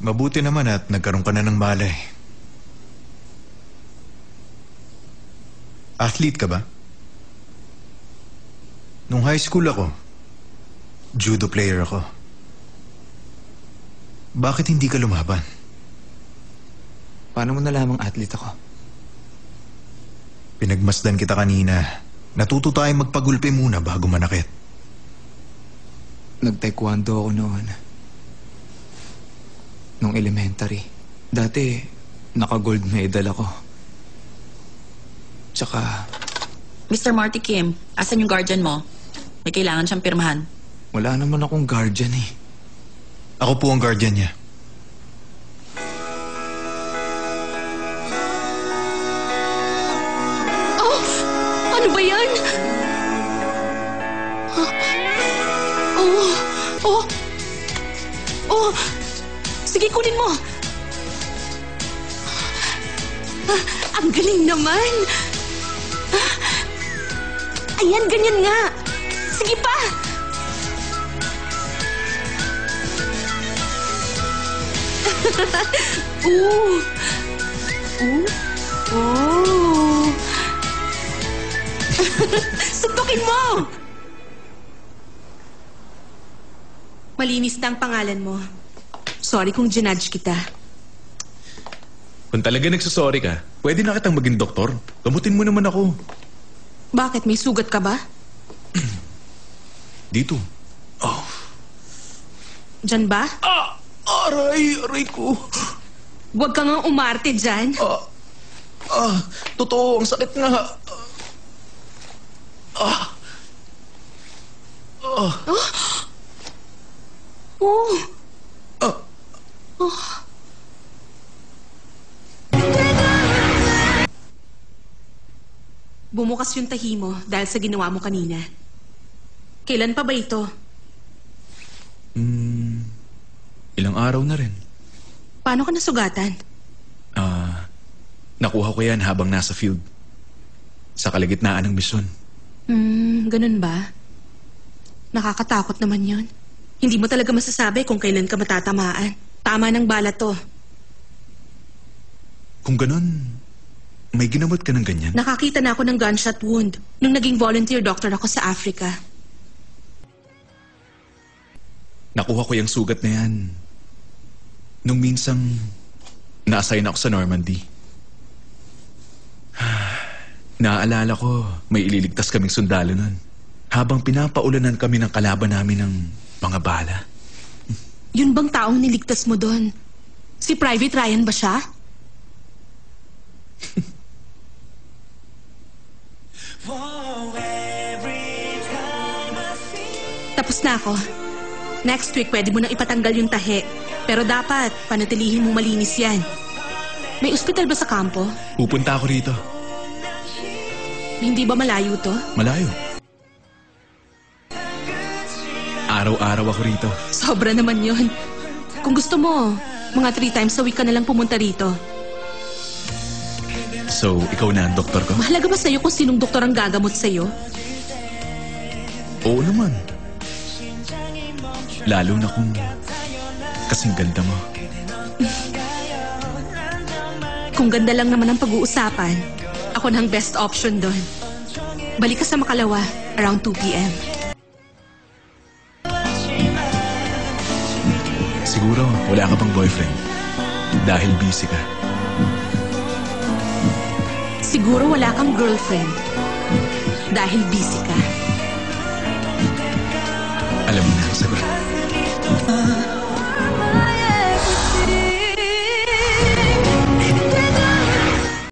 Mabuti naman at nagkaroon ka na ng malay. Athlete ka ba? Nung high school ako, judo player ako. Bakit hindi ka lumaban? Paano mo nalamang athlete ako? Pinagmasdan kita kanina. Natuto tayong magpagulpi muna bago manakit. Nag-taekwondo ako noon. Nung elementary. Dati, naka-gold medal ako. Tsaka, Mr. Marty Kim, asan yung guardian mo? May kailangan siyang pirmahan. wala naman akong guardian eh. Ako po ang guardian niya. Oh! Ano ba yan? Oh! Oh! Oh! Sige, kunin mo! Ang galing naman! Ayan, ganyan nga! Sige pa! Ooh! Ooh! Oh! Suntukin mo! Malinis na ang pangalan mo. Sorry kung ginudge kita. Kung talaga nagsasorry ka, pwede na kitang maging doktor. Gamutin mo naman ako. Bakit? May sugat ka ba? Dito. Oh. Diyan ba? Aray ko. Huwag ka nga umarte dyan. Totoo, ang sakit nga. Oh! Bumukas yung tahi mo dahil sa ginawa mo kanina. Kailan pa ba ito? Ilang araw na rin. Paano ka nasugatan? Nakuha ko yan habang nasa field. Sa kalagitnaan ng misyon. Ganun ba? Nakakatakot naman yon. Hindi mo talaga masasabi kung kailan ka matatamaan. Tama ng bala to. Kung ganun, may ginamot ka ng ganyan? Nakakita na ako ng gunshot wound nung naging volunteer doctor ako sa Africa. Nakuha ko yung sugat na yan. Nung minsang na-assign ako sa Normandy. Naaalala ko, may ililigtas kaming sundalo nun. Habang pinapaulanan kami ng kalaban namin ng mga bala. Yun bang taong niligtas mo doon? Si Private Ryan ba siya? Tapos na ako. Next week, pwede mo nang ipatanggal yung tahi. Pero dapat, panatilihin mo malinis yan. May ospital ba sa kampo? Pupunta ako rito. Hindi ba malayo to? Malayo. Araw-araw ako rito. Sobra naman yun. Kung gusto mo, mga 3 times a week ka nalang pumunta rito. So, ikaw na ang doktor ko? Mahalaga ba sa'yo kung sinong doktor ang gagamot sa'yo? Oo naman. Lalo na kung kasing ganda mo. Kung ganda lang naman ang pag-uusapan, ako na ang best option doon. Balik ka sa Makalawa, around 2 p.m. Siguro, wala ka pang boyfriend. Dahil busy ka. Siguro wala kang girlfriend. Dahil busy ka. Alam mo na ang sagot.